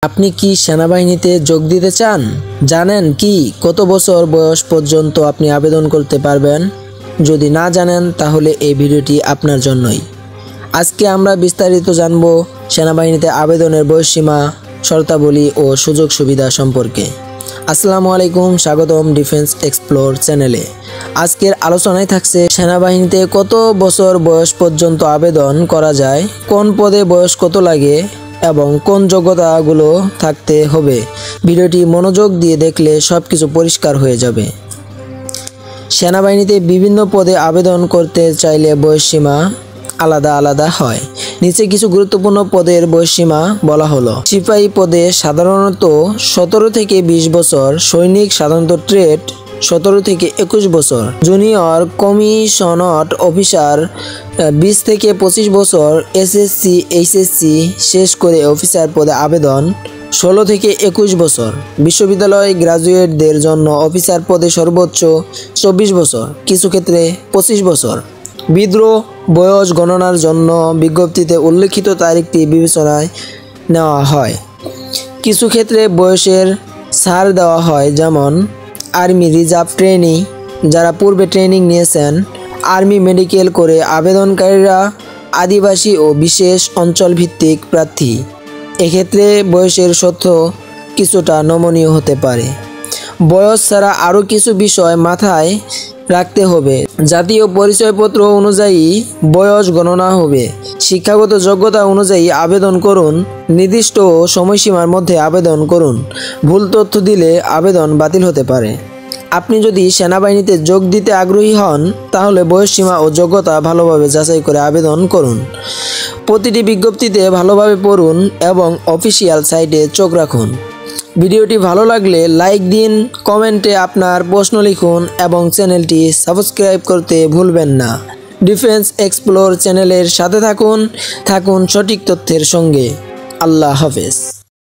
আপনি কি সেনাবাহিনীতে যোগ দিতে চান? জানেন কি কত বছর বয়স পর্যন্ত আপনি আবেদন করতে পারবেন? যদি না জানেন তাহলে এই ভিডিওটি আপনার জন্যই। আজকে আমরা বিস্তারিত জানব সেনাবাহিনীতে আবেদনের বয়সসীমা, শর্তাবলী ও সুযোগ সুবিধা সম্পর্কে। আসসালামু আলাইকুম, স্বাগতম ডিফেন্স এক্সপ্লোর চ্যানেলে। আজকের আলোচনায় থাকছে সেনাবাহিনীতে কত বছর বয়স পর্যন্ত আবেদন করা যায়, কোন পদে বয়স কত লাগে এবং কোন যোগ্যতাগুলো থাকতে হবে। ভিডিওটি মনোযোগ দিয়ে দেখলে সব কিছু পরিষ্কার হয়ে যাবে। সেনাবাহিনীতে বিভিন্ন পদে আবেদন করতে চাইলে বয়সসীমা আলাদা আলাদা হয়। নিচে কিছু গুরুত্বপূর্ণ পদের বয়সসীমা বলা হলো। সিপাহী পদে সাধারণত 17 থেকে 20 বছর, সৈনিক সাধারণত ট্রেড 17 থেকে 21 বছর, জুনিয়র কমিশনড অফিসার 20 থেকে 25 বছর, এসএসসি এইচএসসি শেষ করে অফিসার পদে আবেদন 16 থেকে 21 বছর, বিশ্ববিদ্যালয় গ্রাজুয়েটদের জন্য অফিসার পদে সর্বোচ্চ 24 বছর, কিছু ক্ষেত্রে 25 বছর। বিদ্রোহ বয়স গণনার জন্য বিজ্ঞপ্তিতে উল্লেখিত তারিখটি বিবেচনায় নেওয়া হয়। কিছু ক্ষেত্রে বয়সের ছাড় দেওয়া হয়, যেমন আর্মি রিজার্ভ ট্রেনি যারা পূর্বে ট্রেনিং নিয়েছেন, আর্মি মেডিকেল করে আবেদনকারীরা আদিবাসী ও বিশেষ অঞ্চলভিত্তিক প্রার্থী। এক্ষেত্রে বয়সের তথ্য কিছুটা নমনীয় হতে পারে। বয়স ছাড়া আরও কিছু বিষয় মাথায় রাখতে হবে। জাতীয় পরিচয়পত্র অনুযায়ী বয়স গণনা হবে। শিক্ষাগত যোগ্যতা অনুযায়ী আবেদন করুন। নির্দিষ্ট সময়সীমার মধ্যে আবেদন করুন। ভুল তথ্য দিলে আবেদন বাতিল হতে পারে। আপনি যদি সেনাবাহিনীতে যোগ দিতে আগ্রহী হন তাহলে বয়সসীমা ও যোগ্যতা ভালোভাবে যাচাই করে আবেদন করুন। প্রতিটি বিজ্ঞপ্তিতে ভালোভাবে পড়ুন এবং অফিসিয়াল সাইটে চোখ রাখুন। ভিডিওটি ভালো লাগলে লাইক দিন, কমেন্টে আপনার প্রশ্ন লিখুন এবং চ্যানেলটি সাবস্ক্রাইব করতে ভুলবেন না। ডিফেন্স এক্সপ্লোর চ্যানেলের সাথে থাকুন সঠিক তথ্যের সঙ্গে। আল্লাহ হাফেজ।